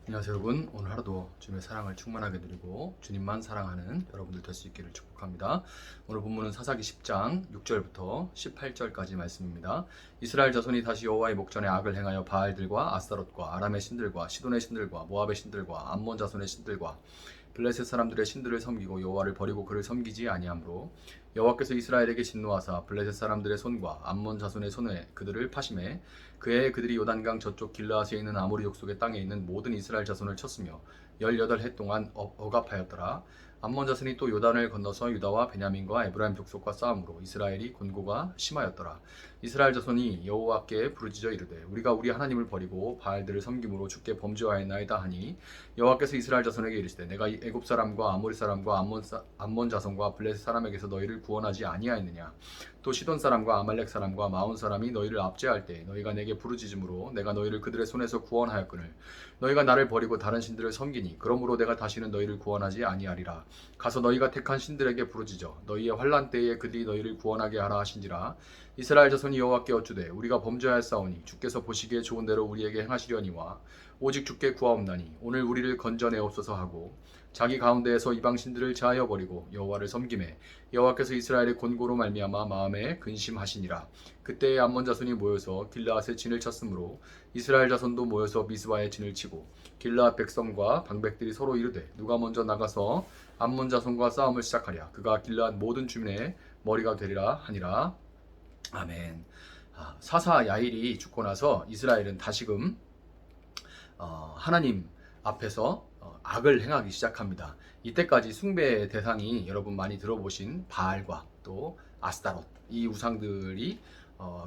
안녕하세요 여러분. 오늘 하루도 주님의 사랑을 충만하게 누리고 주님만 사랑하는 여러분들 될 수 있기를 축복합니다. 오늘 본문은 사사기 10장 6절부터 18절까지 말씀입니다. 이스라엘 자손이 다시 여호와의 목전에 악을 행하여 바알들과 아스타롯과 아람의 신들과 시돈의 신들과 모압의 신들과 암몬 자손의 신들과 블레셋 사람들의 신들을 섬기고 여호와를 버리고 그를 섬기지 아니하므로 여호와께서 이스라엘에게 진노하사 블레셋 사람들의 손과 암몬 자손의 손에 그들을 파심해 그해 그들이 요단강 저쪽 길르앗에 있는 아모리 족속의 땅에 있는 모든 이스라엘 자손을 쳤으며 18해 동안 억압하였더라. 암몬 자손이 또 요단을 건너서 유다와 베냐민과 에브라임 족속과 싸움으로 이스라엘이 곤고가 심하였더라. 이스라엘 자손이 여호와께 부르짖어 이르되 우리가 우리 하나님을 버리고 바알들을 섬김으로 주께 범죄하였나이다 하니 여호와께서 이스라엘 자손에게 이르시되 내가 애굽 사람과 아모리 사람과 암몬 자손과 블레셋 사람에게서 너희를 구원하지 아니하였느냐. 또 시돈 사람과 아말렉 사람과 마온 사람이 너희를 압제할 때 너희가 내게 부르짖음으로 내가 너희를 그들의 손에서 구원하였거늘 너희가 나를 버리고 다른 신들을 섬기니 그러므로 내가 다시는 너희를 구원하지 아니하리라. 가서 너희가 택한 신들에게 부르짖어 너희의 환난 때에 그들이 너희를 구원하게 하라 하신지라. 이스라엘 자손이 여호와께 어쭈되 우리가 범죄하였사오니 주께서 보시기에 좋은 대로 우리에게 행하시려니와 오직 주께 구하옵나니 오늘 우리를 건져내옵소서 하고 자기 가운데에서 이방 신들을 제하여 버리고 여호와를 섬기매 여호와께서 이스라엘의 곤고로 말미암아 마음에 근심하시니라. 그때에 암몬 자손이 모여서 길르앗에 진을 쳤으므로 이스라엘 자손도 모여서 미스바에 진을 치고 길르앗 백성과 방백들이 서로 이르되 누가 먼저 나가서 암몬 자손과 싸움을 시작하랴. 그가 길르앗 모든 주민의 머리가 되리라 하니라. 아멘. 사사 야일이 죽고 나서 이스라엘은 다시금 하나님 앞에서 악을 행하기 시작합니다. 이때까지 숭배의 대상이 여러분 많이 들어보신 바알과 또 아스타롯 이 우상들이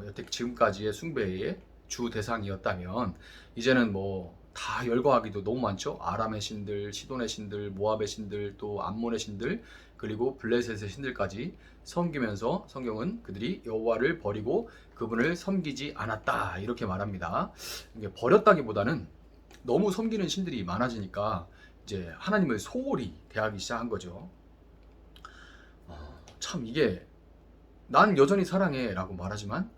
여태 지금까지의 숭배의 주 대상이었다면 이제는 뭐 다 열거하기도 너무 많죠. 아람의 신들, 시돈의 신들, 모압의 신들, 또 암몬의 신들, 그리고 블레셋의 신들까지 섬기면서 성경은 그들이 여호와를 버리고 그분을 섬기지 않았다 이렇게 말합니다. 이게 버렸다기보다는 너무 섬기는 신들이 많아지니까 이제 하나님을 소홀히 대하기 시작한 거죠. 참 이게 난 여전히 사랑해 라고 말하지만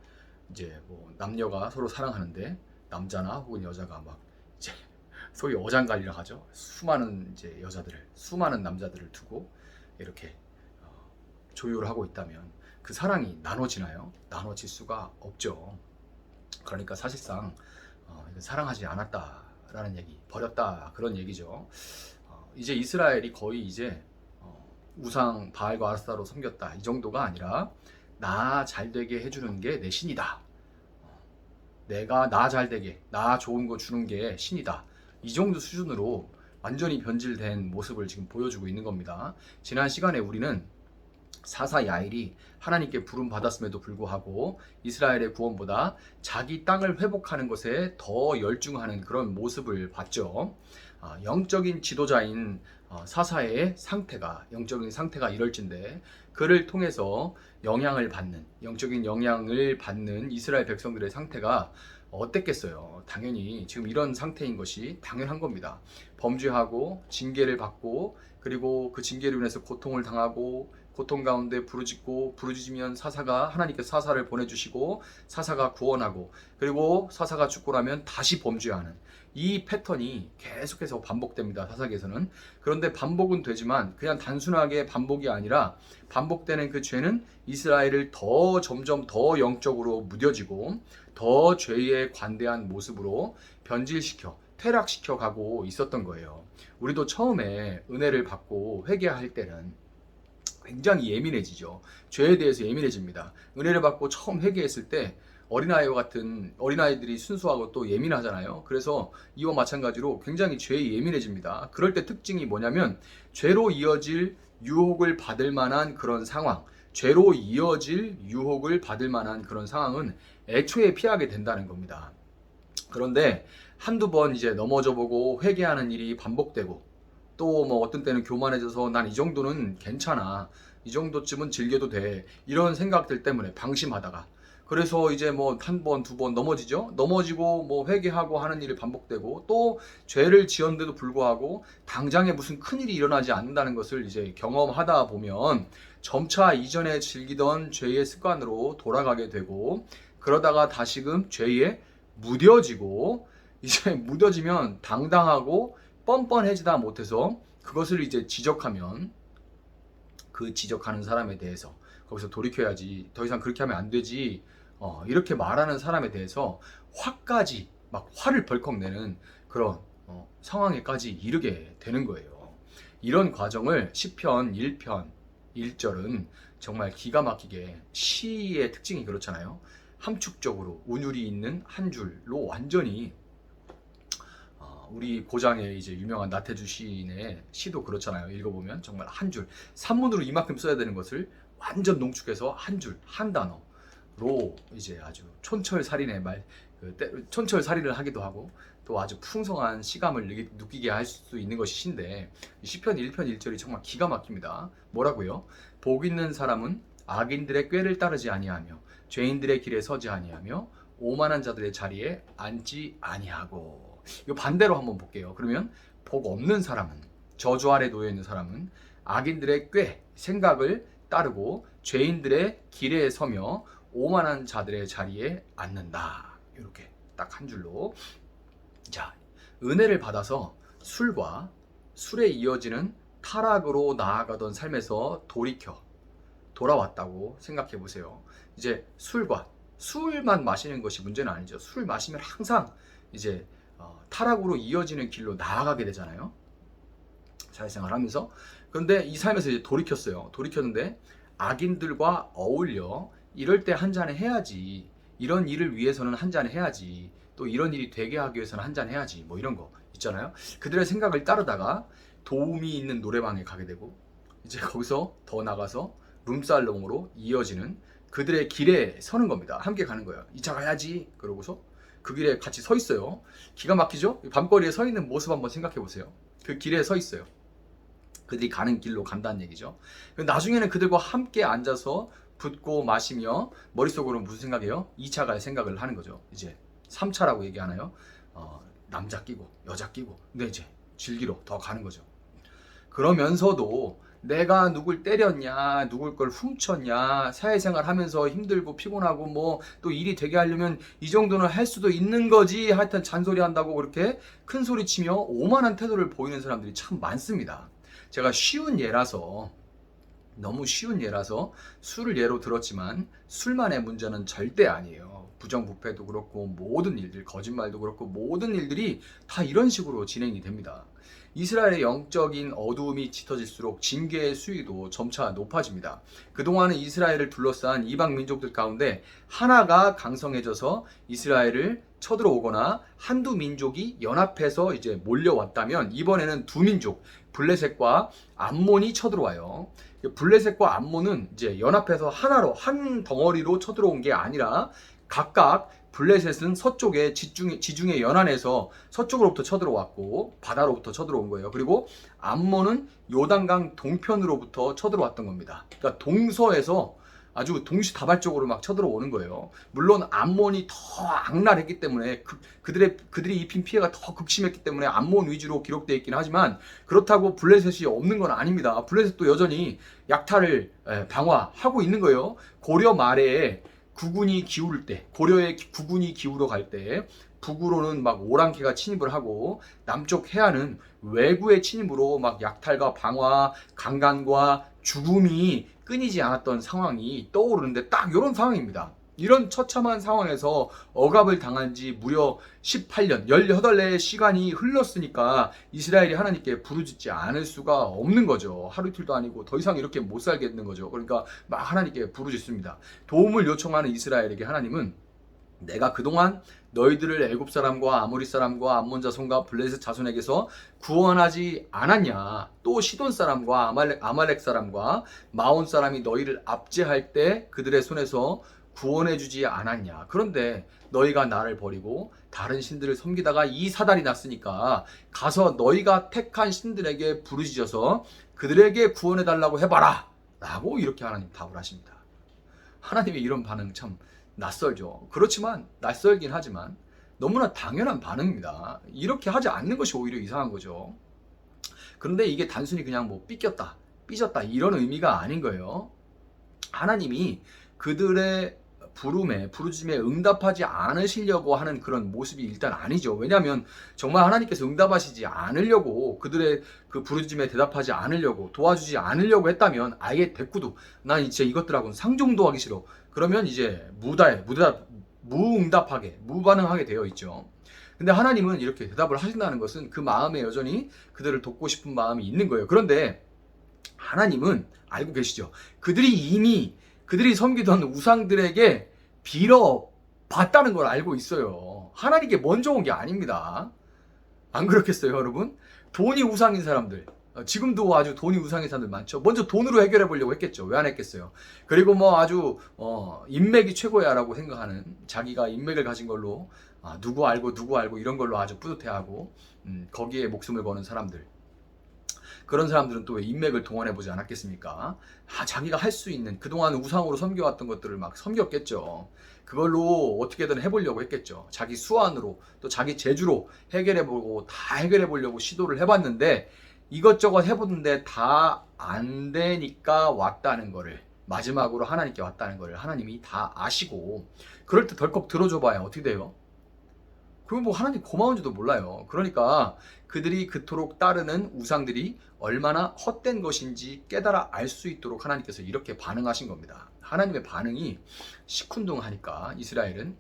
이제 뭐 남녀가 서로 사랑하는데 남자나 혹은 여자가 막 이제 소위 어장관리라 하죠. 수많은 이제 여자들을 수많은 남자들을 두고 이렇게 조율을 하고 있다면 그 사랑이 나눠지나요? 나눠질 수가 없죠. 그러니까 사실상 사랑하지 않았다라는 얘기, 버렸다 그런 얘기죠. 이제 이스라엘이 거의 이제 우상 바알과 아스타로 섬겼다 이 정도가 아니라 나 잘되게 해주는 게 내 신이다. 내가 나 잘되게 나 좋은 거 주는 게 신이다. 이 정도 수준으로 완전히 변질된 모습을 지금 보여주고 있는 겁니다. 지난 시간에 우리는 사사 야일이 하나님께 부름 받았음에도 불구하고 이스라엘의 구원보다 자기 땅을 회복하는 것에 더 열중하는 그런 모습을 봤죠. 영적인 지도자인 사사의 상태가 영적인 상태가 이럴진데 그를 통해서 영적인 영향을 받는 이스라엘 백성들의 상태가 어땠겠어요. 당연히 지금 이런 상태인 것이 당연한 겁니다. 범죄하고 징계를 받고 그리고 그 징계로 인해서 고통을 당하고 고통 가운데 부르짖으면 하나님께서 사사를 보내주시고 사사가 구원하고 그리고 사사가 죽고 나면 다시 범죄하는 이 패턴이 계속해서 반복됩니다. 사사기에서는. 그런데 반복은 되지만 그냥 단순하게 반복이 아니라 반복되는 그 죄는 이스라엘을 점점 더 영적으로 무뎌지고 더 죄에 관대한 모습으로 퇴락시켜 가고 있었던 거예요. 우리도 처음에 은혜를 받고 회개할 때는 굉장히 예민해지죠. 죄에 대해서 예민해집니다. 은혜를 받고 처음 회개했을 때 어린아이들이 순수하고 또 예민하잖아요. 그래서 이와 마찬가지로 굉장히 죄에 예민해집니다. 그럴 때 특징이 뭐냐면 죄로 이어질 유혹을 받을 만한 그런 상황, 죄로 이어질 유혹을 받을 만한 그런 상황은 애초에 피하게 된다는 겁니다. 그런데 한두 번 이제 넘어져 보고 회개하는 일이 반복되고 또 뭐 어떤 때는 교만해져서 난 이 정도는 괜찮아. 이 정도쯤은 즐겨도 돼. 이런 생각들 때문에 방심하다가 그래서 이제 뭐 한 번, 두 번 넘어지죠. 넘어지고 뭐 회개하고 하는 일이 반복되고 또 죄를 지었는데도 불구하고 당장에 무슨 큰일이 일어나지 않는다는 것을 이제 경험하다 보면 점차 이전에 즐기던 죄의 습관으로 돌아가게 되고 그러다가 다시금 죄에 무뎌지고 이제 무뎌지면 당당하고 뻔뻔해지다 못해서 그것을 이제 지적하면 그 지적하는 사람에 대해서 거기서 돌이켜야지, 더 이상 그렇게 하면 안 되지, 이렇게 말하는 사람에 대해서 화까지 막 화를 벌컥 내는 그런 상황에까지 이르게 되는 거예요. 이런 과정을 시편 1편 1절은 정말 기가 막히게, 시의 특징이 그렇잖아요. 함축적으로 운율이 있는 한 줄로 완전히, 우리 고장의 이제 유명한 나태주 시인의 시도 그렇잖아요. 읽어보면 정말 한 줄, 산문으로 이만큼 써야 되는 것을 완전 농축해서 한 줄, 한 단어로 이제 아주 촌철살인의 촌철살인을 하기도 하고 또 아주 풍성한 시감을 느끼게 할 수 있는 것이 시인데, 시편 1편 1절이 정말 기가 막힙니다. 뭐라고요? 복 있는 사람은 악인들의 꾀를 따르지 아니하며 죄인들의 길에 서지 아니하며 오만한 자들의 자리에 앉지 아니하고. 이거 반대로 한번 볼게요. 그러면 복 없는 사람은, 저주 아래 놓여 있는 사람은 악인들의 꾀, 생각을 따르고 죄인들의 길에 서며 오만한 자들의 자리에 앉는다. 이렇게 딱 한 줄로. 자, 은혜를 받아서 술에 이어지는 타락으로 나아가던 삶에서 돌아왔다고 생각해 보세요. 이제 술만 마시는 것이 문제는 아니죠. 술 마시면 항상 이제 타락으로 이어지는 길로 나아가게 되잖아요. 사회생활 하면서. 그런데 이 삶에서 이제 돌이켰는데 악인들과 어울려 이럴 때 한 잔을 해야지, 이런 일을 위해서는 한 잔을 해야지, 또 이런 일이 되게 하기 위해서는 한 잔 해야지, 뭐 이런 거 있잖아요. 그들의 생각을 따르다가 도움이 있는 노래방에 가게 되고, 이제 거기서 더 나가서 룸살롱으로 이어지는 그들의 길에 서는 겁니다. 함께 가는 거예요. 2차 가야지. 그러고서 그 길에 같이 서 있어요. 기가 막히죠? 밤거리에 서 있는 모습 한번 생각해 보세요. 그 길에 서 있어요. 그들이 가는 길로 간다는 얘기죠. 나중에는 그들과 함께 앉아서 붓고 마시며 머릿속으로 무슨 생각이에요? 2차 갈 생각을 하는 거죠. 이제 3차라고 얘기하나요? 남자 끼고 여자 끼고, 근데 이제 즐기러 더 가는 거죠. 그러면서도 내가 누굴 때렸냐, 누굴 걸 훔쳤냐, 사회생활 하면서 힘들고 피곤하고 뭐 또 일이 되게 하려면 이 정도는 할 수도 있는 거지, 하여튼 잔소리 한다고 그렇게 큰 소리 치며 오만한 태도를 보이는 사람들이 참 많습니다. 제가 너무 쉬운 예라서 술을 예로 들었지만 술만의 문제는 절대 아니에요. 부정부패도 그렇고 모든 일들, 거짓말도 그렇고 모든 일들이 다 이런 식으로 진행이 됩니다. 이스라엘의 영적인 어두움이 짙어질수록 징계의 수위도 점차 높아집니다. 그동안은 이스라엘을 둘러싼 이방 민족들 가운데 하나가 강성해져서 이스라엘을 쳐들어오거나 한두 민족이 연합해서 이제 몰려왔다면, 이번에는 두 민족, 블레셋과 암몬이 쳐들어와요. 블레셋과 암몬은 이제 연합해서 하나로, 한 덩어리로 쳐들어온 게 아니라 각각, 블레셋은 서쪽에 지중해 연안에서 서쪽으로부터 쳐들어왔고 바다로부터 쳐들어온 거예요. 그리고 암몬은 요단강 동편으로부터 쳐들어왔던 겁니다. 그러니까 동서에서 아주 동시다발적으로 막 쳐들어오는 거예요. 물론 암몬이 더 악랄했기 때문에 그들이 입힌 피해가 더 극심했기 때문에 암몬 위주로 기록되어 있긴 하지만, 그렇다고 블레셋이 없는 건 아닙니다. 블레셋도 여전히 약탈을 방어하고 있는 거예요. 고려 말에 고려의 구군이 기울어 갈 때 북으로는 막 오랑캐가 침입을 하고 남쪽 해안은 왜구의 침입으로 막 약탈과 방화, 강간과 죽음이 끊이지 않았던 상황이 떠오르는데, 딱 이런 상황입니다. 이런 처참한 상황에서 억압을 당한 지 무려 18년, 18년의 시간이 흘렀으니까 이스라엘이 하나님께 부르짖지 않을 수가 없는 거죠. 하루 이틀도 아니고 더 이상 이렇게 못 살겠는 거죠. 그러니까 막 하나님께 부르짖습니다. 도움을 요청하는 이스라엘에게 하나님은, 내가 그동안 너희들을 애굽 사람과 아모리 사람과 암몬 자손과 블레셋 자손에게서 구원하지 않았냐? 또 시돈 사람과 아말렉 사람과 마온 사람이 너희를 압제할 때 그들의 손에서 구원해주지 않았냐? 그런데 너희가 나를 버리고 다른 신들을 섬기다가 이 사달이 났으니까 가서 너희가 택한 신들에게 부르짖어서 그들에게 구원해달라고 해봐라! 라고 이렇게 하나님 답을 하십니다. 하나님의 이런 반응 참 낯설죠. 그렇지만, 낯설긴 하지만 너무나 당연한 반응입니다. 이렇게 하지 않는 것이 오히려 이상한 거죠. 그런데 이게 단순히 그냥 뭐 삐졌다 이런 의미가 아닌 거예요. 하나님이 그들의 부르짖음에 응답하지 않으시려고 하는 그런 모습이 일단 아니죠. 왜냐하면 정말 하나님께서 응답하시지 않으려고, 그들의 그 부르짖음에 대답하지 않으려고, 도와주지 않으려고 했다면 아예 대꾸도, 난 이제 이것들하고는 상종도 하기 싫어, 그러면 이제 무응답하게, 무반응하게 되어 있죠. 근데 하나님은 이렇게 대답을 하신다는 것은 그 마음에 여전히 그들을 돕고 싶은 마음이 있는 거예요. 그런데 하나님은 알고 계시죠. 그들이 섬기던 우상들에게 빌어 봤다는 걸 알고 있어요. 하나님께 먼저 온 게 아닙니다. 안 그렇겠어요, 여러분? 돈이 우상인 사람들, 지금도 아주 돈이 우상인 사람들 많죠. 먼저 돈으로 해결해 보려고 했겠죠. 왜 안 했겠어요? 그리고 뭐 아주 인맥이 최고야라고 생각하는, 자기가 인맥을 가진 걸로 누구 알고 이런 걸로 아주 뿌듯해하고 거기에 목숨을 거는 사람들, 그런 사람들은 또 왜 인맥을 동원해 보지 않았겠습니까? 자기가 할 수 있는, 그동안 우상으로 섬겨왔던 것들을 막 섬겼겠죠. 그걸로 어떻게든 해보려고 했겠죠. 자기 수완으로, 또 자기 재주로 해결해보고 다 해결해보려고 시도를 해봤는데, 이것저것 해보는데 다 안 되니까 왔다는 거를, 마지막으로 하나님께 왔다는 거를 하나님이 다 아시고, 그럴 때 덜컥 들어줘봐야 어떻게 돼요? 그럼 뭐 하나님 고마운지도 몰라요. 그러니까 그들이 그토록 따르는 우상들이 얼마나 헛된 것인지 깨달아 알 수 있도록 하나님께서 이렇게 반응하신 겁니다. 하나님의 반응이 시큰둥하니까 이스라엘은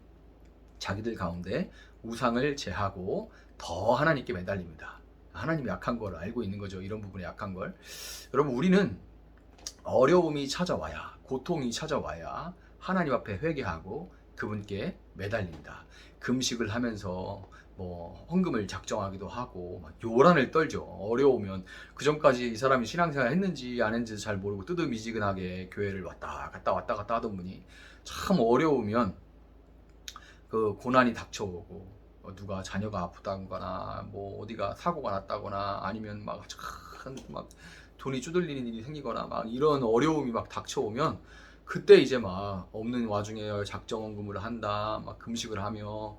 자기들 가운데 우상을 제하고 더 하나님께 매달립니다. 하나님이 약한 걸 알고 있는 거죠. 이런 부분에 약한 걸. 여러분, 우리는 어려움이 찾아와야, 고통이 찾아와야 하나님 앞에 회개하고 그분께 매달립니다. 금식을 하면서 뭐 헌금을 작정하기도 하고 막 요란을 떨죠. 어려우면, 그 전까지 이 사람이 신앙생활 했는지 안 했는지 잘 모르고 뜨뜻미지근하게 교회를 왔다 갔다 하던 분이 참 어려우면 그 고난이 닥쳐오고, 누가 자녀가 아프다거나 뭐 어디가 사고가 났다거나 아니면 막 돈이 쪼들리는 일이 생기거나 막 이런 어려움이 막 닥쳐오면, 그때 이제 막 없는 와중에 작정헌금을 한다, 막 금식을 하며,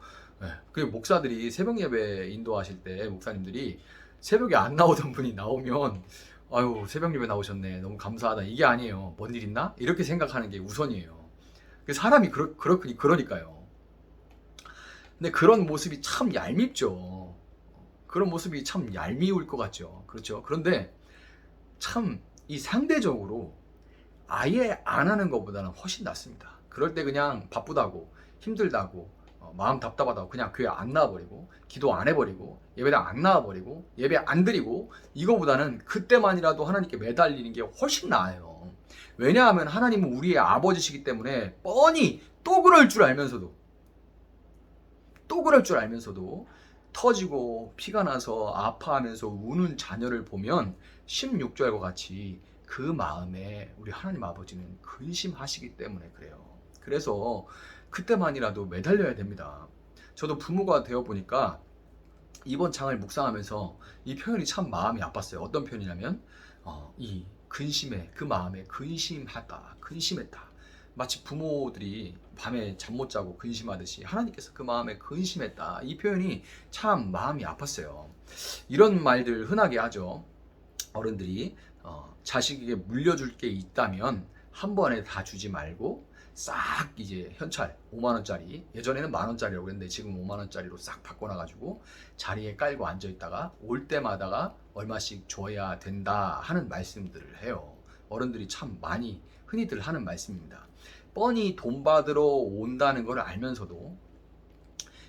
그 목사들이 새벽 예배 인도하실 때 목사님들이 새벽에 안 나오던 분이 나오면, 아유 새벽 예배 나오셨네, 너무 감사하다, 이게 아니에요. 뭔 일 있나? 이렇게 생각하는 게 우선이에요. 사람이 그러니까요. 근데 그런 모습이 참 얄밉죠. 그런 모습이 참 얄미울 것 같죠. 그렇죠. 그런데 참 이 상대적으로 아예 안 하는 것보다는 훨씬 낫습니다. 그럴 때 그냥 바쁘다고, 힘들다고, 마음 답답하다고 그냥 교회 안 나와버리고, 기도 안 해버리고, 예배당 안 나와버리고, 예배 안 드리고, 이거보다는 그때만이라도 하나님께 매달리는 게 훨씬 나아요. 왜냐하면 하나님은 우리의 아버지시기 때문에 뻔히 또 그럴 줄 알면서도 터지고 피가 나서 아파하면서 우는 자녀를 보면 16절과 같이 그 마음에 우리 하나님 아버지는 근심하시기 때문에 그래요. 그래서 그때만이라도 매달려야 됩니다. 저도 부모가 되어 보니까 이번 장을 묵상하면서 이 표현이 참 마음이 아팠어요. 어떤 표현이냐면 이 근심에, 그 마음에 근심했다. 마치 부모들이 밤에 잠 못 자고 근심하듯이 하나님께서 그 마음에 근심했다. 이 표현이 참 마음이 아팠어요. 이런 말들 흔하게 하죠. 어른들이 자식에게 물려줄 게 있다면 한 번에 다 주지 말고 싹 이제 현찰 5만 원짜리, 예전에는 만 원짜리라고 했는데 지금 5만 원짜리로 싹 바꿔놔가지고 자리에 깔고 앉아있다가 올 때마다가 얼마씩 줘야 된다 하는 말씀들을 해요. 어른들이 참 많이 흔히들 하는 말씀입니다. 뻔히 돈 받으러 온다는 걸 알면서도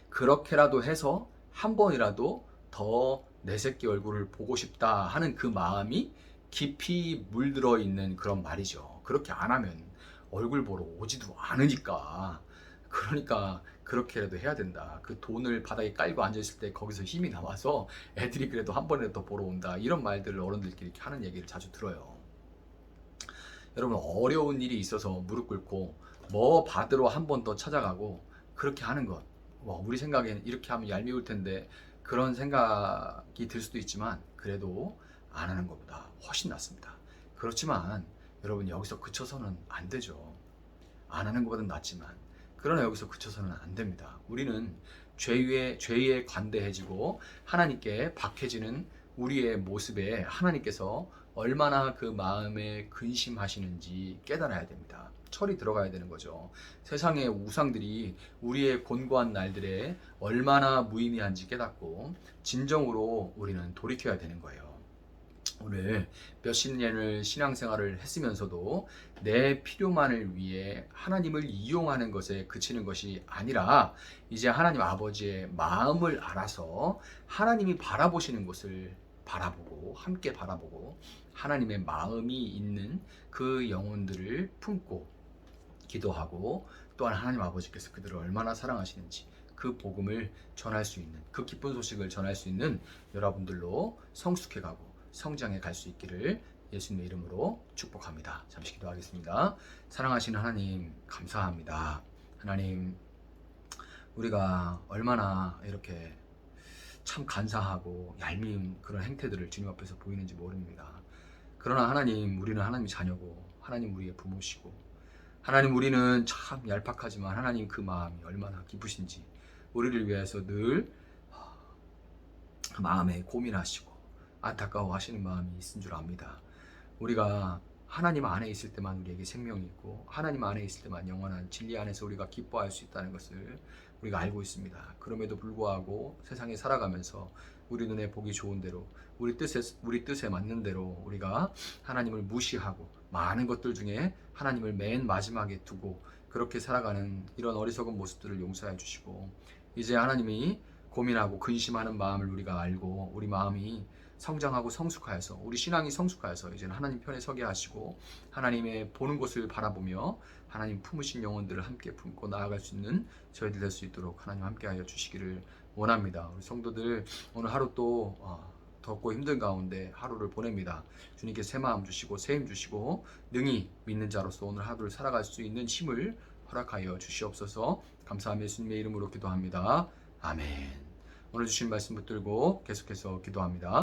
그렇게라도 해서 한 번이라도 더 내 새끼 얼굴을 보고 싶다 하는 그 마음이 깊이 물들어 있는 그런 말이죠. 그렇게 안 하면 얼굴 보러 오지도 않으니까. 그러니까 그렇게라도 해야 된다. 그 돈을 바닥에 깔고 앉아있을 때 거기서 힘이 나와서 애들이 그래도 한 번이라도 더 보러 온다. 이런 말들을 어른들끼리 이렇게 하는 얘기를 자주 들어요. 여러분, 어려운 일이 있어서 무릎 꿇고 뭐 받으러 한 번 더 찾아가고 그렇게 하는 것, 우리 생각에는 이렇게 하면 얄미울 텐데 그런 생각이 들 수도 있지만, 그래도 안 하는 것보다 훨씬 낫습니다. 그렇지만 여러분, 여기서 그쳐서는 안 되죠. 안 하는 것보다는 낫지만, 그러나 여기서 그쳐서는 안 됩니다. 우리는 죄에 관대해지고 하나님께 박해지는 우리의 모습에 하나님께서 얼마나 그 마음에 근심하시는지 깨달아야 됩니다. 철이 들어가야 되는 거죠. 세상의 우상들이 우리의 곤고한 날들에 얼마나 무의미한지 깨닫고 진정으로 우리는 돌이켜야 되는 거예요. 오늘 몇십 년을 신앙생활을 했으면서도 내 필요만을 위해 하나님을 이용하는 것에 그치는 것이 아니라 이제 하나님 아버지의 마음을 알아서 하나님이 바라보시는 것을 바라보고 함께 바라보고 하나님의 마음이 있는 그 영혼들을 품고 기도하고 또한 하나님 아버지께서 그들을 얼마나 사랑하시는지 그 복음을 전할 수 있는 그 기쁜 소식을 전할 수 있는 여러분들로 성숙해가고 성장해 갈 수 있기를 예수님의 이름으로 축복합니다. 잠시 기도하겠습니다. 사랑하시는 하나님 감사합니다. 하나님 우리가 얼마나 이렇게 참 간사하고 얄미운 그런 행태들을 주님 앞에서 보이는지 모릅니다. 그러나 하나님 우리는 하나님 자녀고 하나님 우리의 부모시고 하나님 우리는 참 얄팍하지만 하나님 그 마음이 얼마나 기쁘신지 우리를 위해서 늘 마음에 고민하시고 안타까워하시는 마음이 있은 줄 압니다. 우리가 하나님 안에 있을 때만 우리에게 생명이 있고 하나님 안에 있을 때만 영원한 진리 안에서 우리가 기뻐할 수 있다는 것을 우리가 알고 있습니다. 그럼에도 불구하고 세상에 살아가면서 우리 눈에 보기 좋은 대로 우리 뜻에 맞는 대로 우리가 하나님을 무시하고 많은 것들 중에 하나님을 맨 마지막에 두고 그렇게 살아가는 이런 어리석은 모습들을 용서해 주시고 이제 하나님이 고민하고 근심하는 마음을 우리가 알고 우리 마음이 성장하고 성숙하여서 우리 신앙이 성숙하여서 이제는 하나님 편에 서게 하시고 하나님의 보는 곳을 바라보며 하나님 품으신 영혼들을 함께 품고 나아갈 수 있는 저희들 될 수 있도록 하나님 함께하여 주시기를 원합니다. 우리 성도들 오늘 하루 또 덥고 힘든 가운데 하루를 보냅니다. 주님께 새 마음 주시고 새 힘 주시고 능히 믿는 자로서 오늘 하루를 살아갈 수 있는 힘을 허락하여 주시옵소서. 감사하며 예수님의 이름으로 기도합니다. 아멘. 오늘 주신 말씀 붙들고 계속해서 기도합니다.